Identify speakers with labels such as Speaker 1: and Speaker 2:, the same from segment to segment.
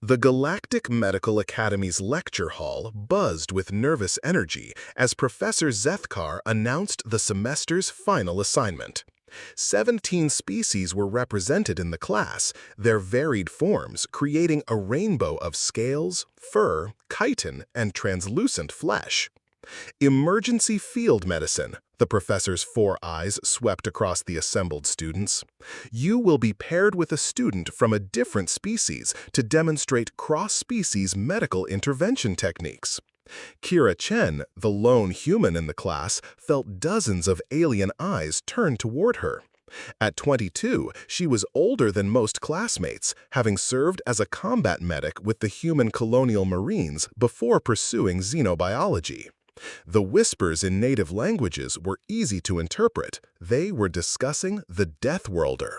Speaker 1: The Galactic Medical Academy's lecture hall buzzed with nervous energy as Professor Zethkar announced the semester's final assignment. 17 species were represented in the class, their varied forms creating a rainbow of scales, fur, chitin, and translucent flesh. Emergency field medicine. The professor's 4 eyes swept across the assembled students. You will be paired with a student from a different species to demonstrate cross-species medical intervention techniques. Kira Chen, the lone human in the class, felt dozens of alien eyes turned toward her. At 22, she was older than most classmates, having served as a combat medic with the human colonial marines before pursuing xenobiology. The whispers in native languages were easy to interpret. They were discussing the Deathworlder.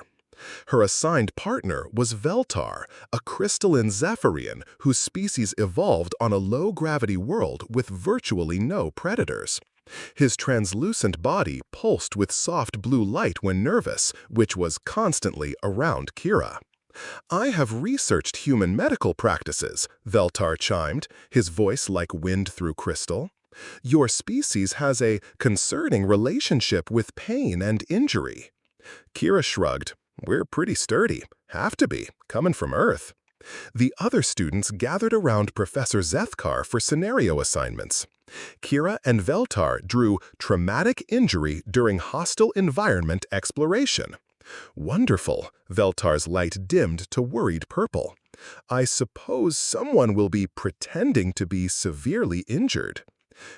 Speaker 1: Her assigned partner was Veltar, a crystalline Zephyrian whose species evolved on a low-gravity world with virtually no predators. His translucent body pulsed with soft blue light when nervous, which was constantly around Kira. "I have researched human medical practices," Veltar chimed, his voice like wind through crystal. "Your species has a concerning relationship with pain and injury." Kira shrugged. "We're pretty sturdy. Have to be, coming from Earth." The other students gathered around Professor Zethkar for scenario assignments. Kira and Veltar drew traumatic injury during hostile environment exploration. Wonderful. Veltar's light dimmed to worried purple. "I suppose someone will be pretending to be severely injured."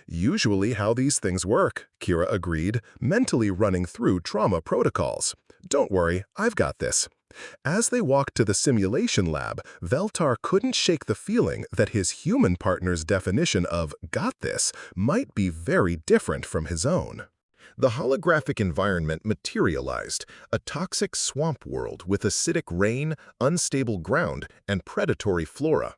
Speaker 1: "Usually how these things work," Kira agreed, mentally running through trauma protocols. "Don't worry, I've got this." As they walked to the simulation lab, Veltar couldn't shake the feeling that his human partner's definition of "got this" might be very different from his own. The holographic environment materialized, a toxic swamp world with acidic rain, unstable ground, and predatory flora.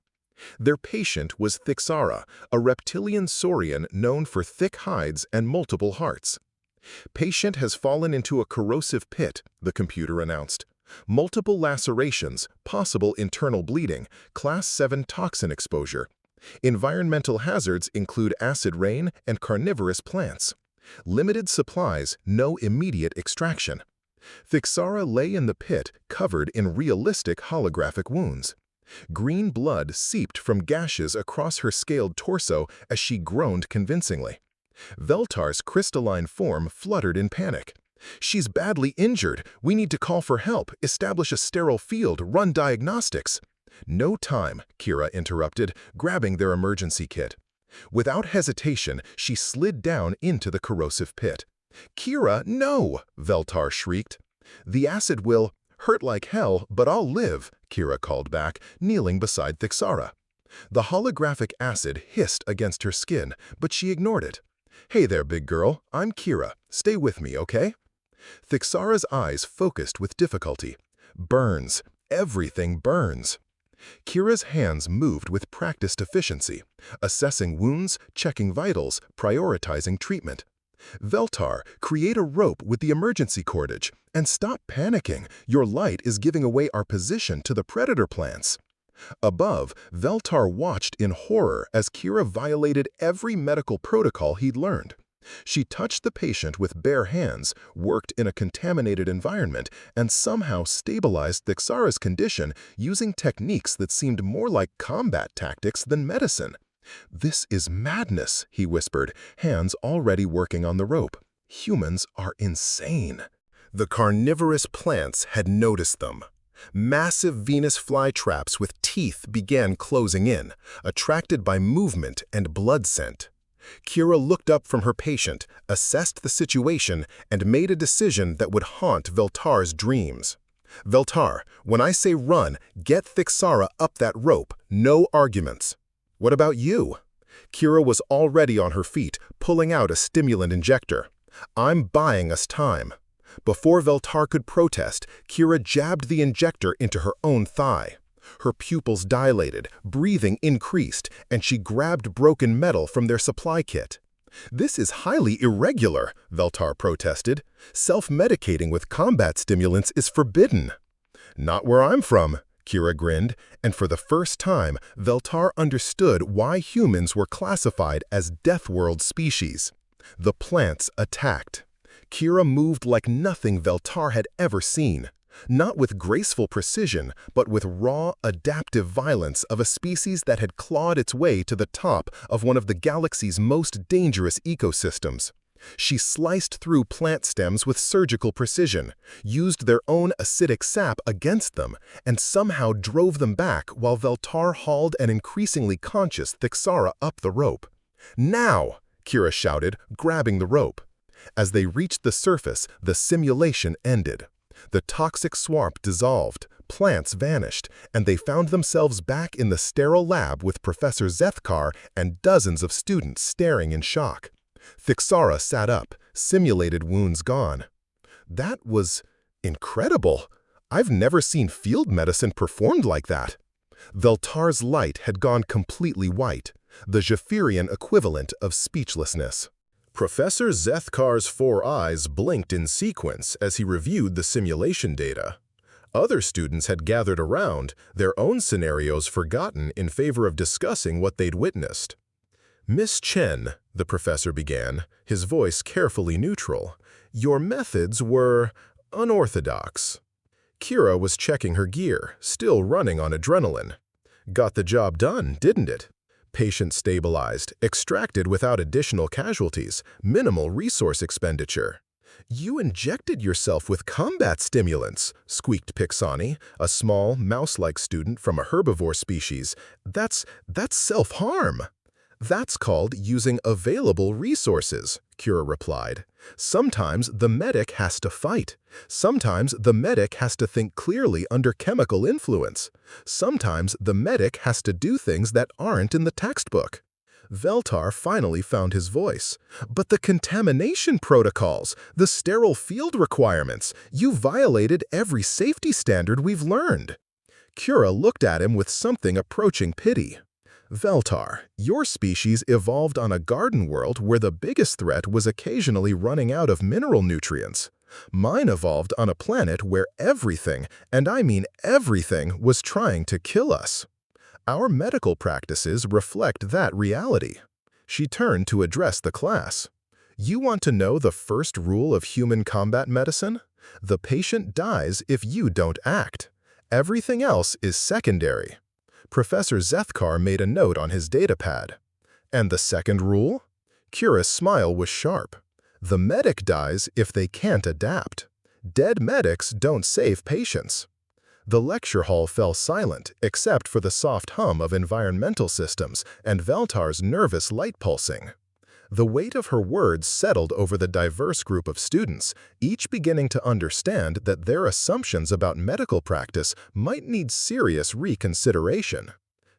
Speaker 1: Their patient was Thixara, a reptilian saurian known for thick hides and multiple hearts. "Patient has fallen into a corrosive pit," the computer announced. "Multiple lacerations, possible internal bleeding, Class 7 toxin exposure. Environmental hazards include acid rain and carnivorous plants. Limited supplies, no immediate extraction." Thixara lay in the pit, covered in realistic holographic wounds. Green blood seeped from gashes across her scaled torso as she groaned convincingly. Veltar's crystalline form fluttered in panic. "She's badly injured. We need to call for help, establish a sterile field, run diagnostics." "No time," Kira interrupted, grabbing their emergency kit. Without hesitation, she slid down into the corrosive pit. "Kira, no!" Veltar shrieked. "The acid will hurt like hell, but I'll live," Kira called back, kneeling beside Thixara. The holographic acid hissed against her skin, but she ignored it. "Hey there, big girl. I'm Kira. Stay with me, okay?" Thixara's eyes focused with difficulty. "Burns. Everything burns." Kira's hands moved with practiced efficiency, assessing wounds, checking vitals, prioritizing treatment. "Veltar, create a rope with the emergency cordage, and stop panicking. Your light is giving away our position to the predator plants." Above, Veltar watched in horror as Kira violated every medical protocol he'd learned. She touched the patient with bare hands, worked in a contaminated environment, and somehow stabilized Thixara's condition using techniques that seemed more like combat tactics than medicine. "This is madness," he whispered, hands already working on the rope. "Humans are insane." The carnivorous plants had noticed them. Massive Venus flytraps with teeth began closing in, attracted by movement and blood scent. Kira looked up from her patient, assessed the situation, and made a decision that would haunt Veltar's dreams. "Veltar, when I say run, get Thixara up that rope, no arguments." "What about you?" Kira was already on her feet, pulling out a stimulant injector. "I'm buying us time." Before Veltar could protest, Kira jabbed the injector into her own thigh. Her pupils dilated, breathing increased, and she grabbed broken metal from their supply kit. "This is highly irregular," Veltar protested. "Self-medicating with combat stimulants is forbidden." "Not where I'm from," Kira grinned, and for the first time, Veltar understood why humans were classified as Deathworld species. The plants attacked. Kira moved like nothing Veltar had ever seen. Not with graceful precision, but with raw, adaptive violence of a species that had clawed its way to the top of one of the galaxy's most dangerous ecosystems. She sliced through plant stems with surgical precision, used their own acidic sap against them, and somehow drove them back while Veltar hauled an increasingly conscious Thixara up the rope. "Now!" Kira shouted, grabbing the rope. As they reached the surface, the simulation ended. The toxic swamp dissolved, plants vanished, and they found themselves back in the sterile lab with Professor Zethkar and dozens of students staring in shock. Thixara sat up, simulated wounds gone. "That was incredible. I've never seen field medicine performed like that." Veltar's light had gone completely white, the Japhirian equivalent of speechlessness. Professor Zethkar's 4 eyes blinked in sequence as he reviewed the simulation data. Other students had gathered around, their own scenarios forgotten in favor of discussing what they'd witnessed. "Miss Chen," the professor began, his voice carefully neutral, "your methods were unorthodox." Kira was checking her gear, still running on adrenaline. "Got the job done, didn't it? Patient stabilized, extracted without additional casualties, minimal resource expenditure." "You injected yourself with combat stimulants," squeaked Pixani, a small, mouse-like student from a herbivore species. That's self-harm." "That's called using available resources," Kira replied. "Sometimes the medic has to fight. Sometimes the medic has to think clearly under chemical influence. Sometimes the medic has to do things that aren't in the textbook." Veltar finally found his voice. "But the contamination protocols, the sterile field requirements, you violated every safety standard we've learned." Kira looked at him with something approaching pity. "Veltar, your species evolved on a garden world where the biggest threat was occasionally running out of mineral nutrients. Mine evolved on a planet where everything, and I mean everything, was trying to kill us. Our medical practices reflect that reality." She turned to address the class. "You want to know the first rule of human combat medicine? The patient dies if you don't act. Everything else is secondary." Professor Zethkar made a note on his datapad. "And the second rule?" Kira's smile was sharp. "The medic dies if they can't adapt. Dead medics don't save patients." The lecture hall fell silent, except for the soft hum of environmental systems and Veltar's nervous light pulsing. The weight of her words settled over the diverse group of students, each beginning to understand that their assumptions about medical practice might need serious reconsideration.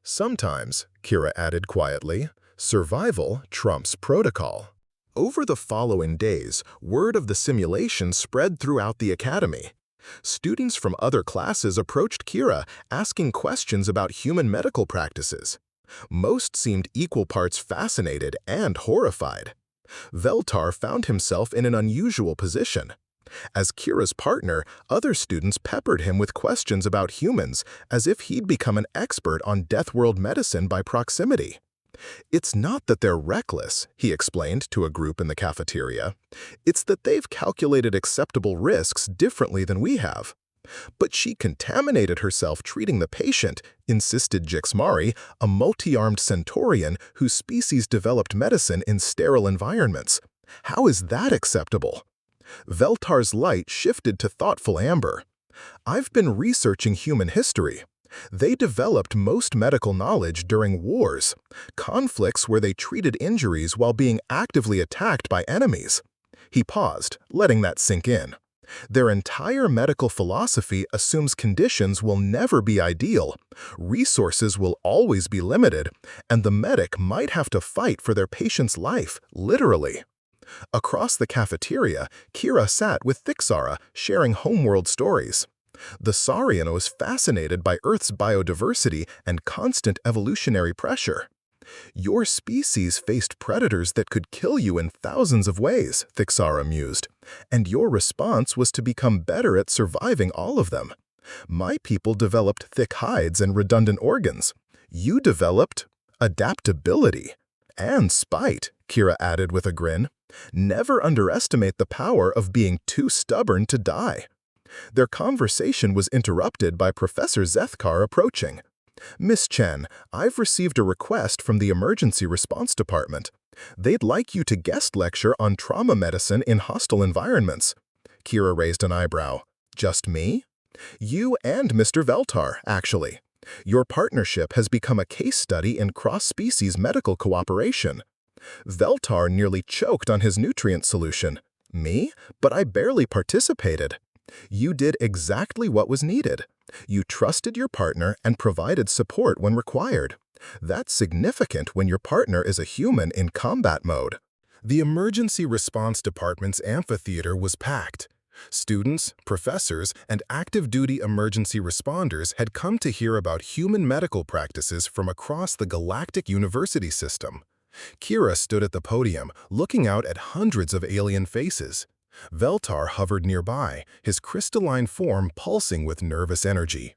Speaker 1: "Sometimes," Kira added quietly, "survival trumps protocol." Over the following days, word of the simulation spread throughout the academy. Students from other classes approached Kira, asking questions about human medical practices. Most seemed equal parts fascinated and horrified. Veltar found himself in an unusual position. As Kira's partner, other students peppered him with questions about humans, as if he'd become an expert on Deathworld medicine by proximity. "It's not that they're reckless," he explained to a group in the cafeteria. "It's that they've calculated acceptable risks differently than we have." "But she contaminated herself treating the patient," insisted Jixmari, a multi-armed centaurian whose species developed medicine in sterile environments. "How is that acceptable?" Veltar's light shifted to thoughtful amber. "I've been researching human history. They developed most medical knowledge during wars, conflicts where they treated injuries while being actively attacked by enemies." He paused, letting that sink in. "Their entire medical philosophy assumes conditions will never be ideal, resources will always be limited, and the medic might have to fight for their patient's life, literally." Across the cafeteria, Kira sat with Thixara, sharing homeworld stories. The Saurian was fascinated by Earth's biodiversity and constant evolutionary pressure. "Your species faced predators that could kill you in thousands of ways," Thixara mused, "and your response was to become better at surviving all of them. My people developed thick hides and redundant organs. You developed adaptability and spite, Kira added with a grin. Never underestimate the power of being too stubborn to die. Their conversation was interrupted by Professor Zethkar approaching. Miss Chen, I've received a request from the Emergency Response Department. They'd like you to guest lecture on trauma medicine in hostile environments. Kira raised an eyebrow. Just me? You and Mr. Veltar, actually. Your partnership has become a case study in cross-species medical cooperation. Veltar nearly choked on his nutrient solution. Me? But I barely participated. You did exactly what was needed. You trusted your partner and provided support when required. That's significant when your partner is a human in combat mode. The Emergency Response Department's amphitheater was packed. Students, professors, and active-duty emergency responders had come to hear about human medical practices from across the galactic university system. Kira stood at the podium, looking out at hundreds of alien faces. Veltar hovered nearby, his crystalline form pulsing with nervous energy.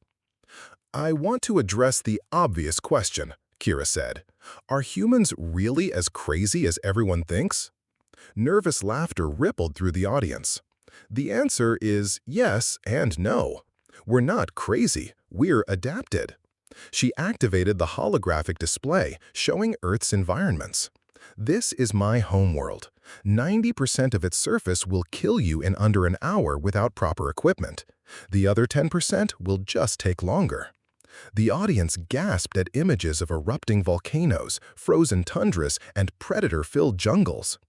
Speaker 1: I want to address the obvious question, Kira said. Are humans really as crazy as everyone thinks? Nervous laughter rippled through the audience. The answer is yes and no. We're not crazy, we're adapted. She activated the holographic display, showing Earth's environments. This is my homeworld. 90% of its surface will kill you in under an hour without proper equipment. The other 10% will just take longer. The audience gasped at images of erupting volcanoes, frozen tundras, and predator-filled jungles.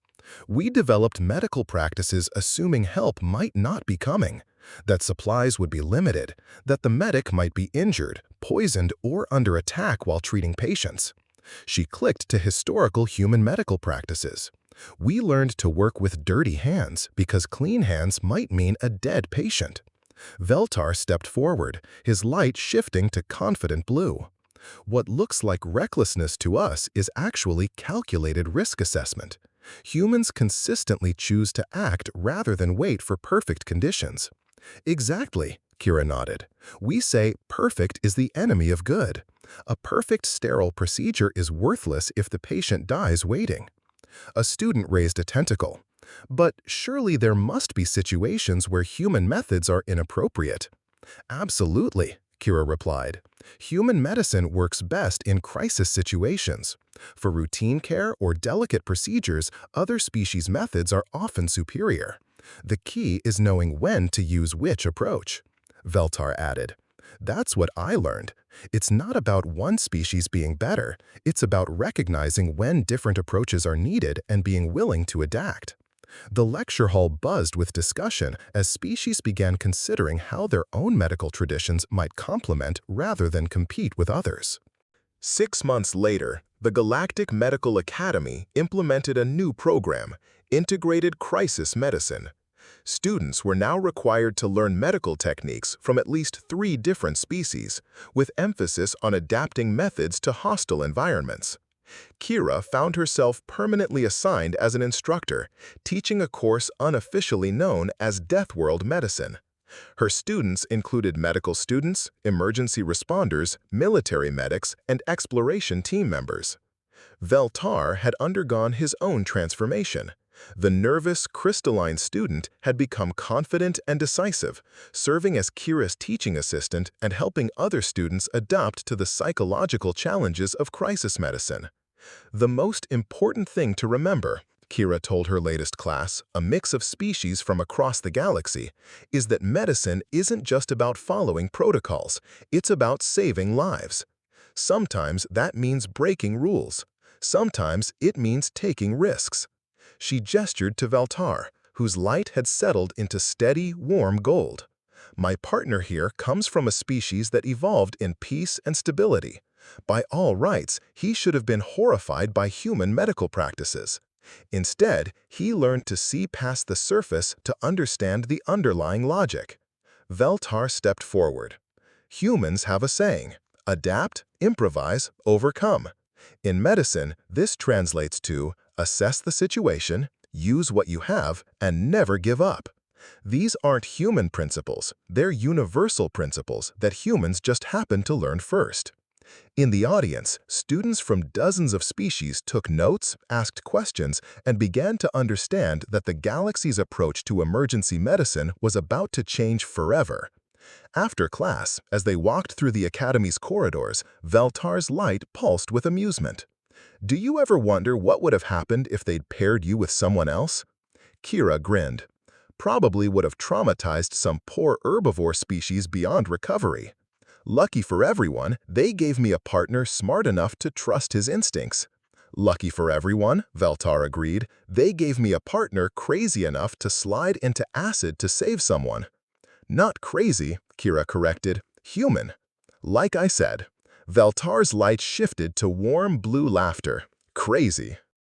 Speaker 1: We developed medical practices assuming help might not be coming, that supplies would be limited, that the medic might be injured, poisoned, or under attack while treating patients. She clicked to historical human medical practices. We learned to work with dirty hands because clean hands might mean a dead patient. Veltar stepped forward, his light shifting to confident blue. What looks like recklessness to us is actually calculated risk assessment. Humans consistently choose to act rather than wait for perfect conditions. Exactly, Kira nodded. We say perfect is the enemy of good. A perfect sterile procedure is worthless if the patient dies waiting. A student raised a tentacle. But surely there must be situations where human methods are inappropriate. Absolutely, Kira replied. Human medicine works best in crisis situations. For routine care or delicate procedures, other species' methods are often superior. The key is knowing when to use which approach. Veltar added. That's what I learned. It's not about one species being better. It's about recognizing when different approaches are needed and being willing to adapt. The lecture hall buzzed with discussion as species began considering how their own medical traditions might complement rather than compete with others. 6 months later, the Galactic Medical Academy implemented a new program, Integrated Crisis Medicine. Students were now required to learn medical techniques from at least 3 different species, with emphasis on adapting methods to hostile environments. Kira found herself permanently assigned as an instructor, teaching a course unofficially known as Deathworld Medicine. Her students included medical students, emergency responders, military medics, and exploration team members. Veltar had undergone his own transformation. The nervous, crystalline student had become confident and decisive, serving as Kira's teaching assistant and helping other students adapt to the psychological challenges of crisis medicine. The most important thing to remember, Kira told her latest class, a mix of species from across the galaxy, is that medicine isn't just about following protocols, it's about saving lives. Sometimes that means breaking rules. Sometimes it means taking risks. She gestured to Veltar, whose light had settled into steady, warm gold. My partner here comes from a species that evolved in peace and stability. By all rights, he should have been horrified by human medical practices. Instead, he learned to see past the surface to understand the underlying logic. Veltar stepped forward. Humans have a saying, adapt, improvise, overcome. In medicine, this translates to assess the situation, use what you have, and never give up. These aren't human principles, they're universal principles that humans just happen to learn first. In the audience, students from dozens of species took notes, asked questions, and began to understand that the galaxy's approach to emergency medicine was about to change forever. After class, as they walked through the Academy's corridors, Veltar's light pulsed with amusement. Do you ever wonder what would have happened if they'd paired you with someone else? Kira grinned. Probably would have traumatized some poor herbivore species beyond recovery. Lucky for everyone, they gave me a partner smart enough to trust his instincts. Lucky for everyone, Veltar agreed, they gave me a partner crazy enough to slide into acid to save someone. Not crazy, Kira corrected, human. Like I said. Veltar's light shifted to warm blue laughter. Crazy.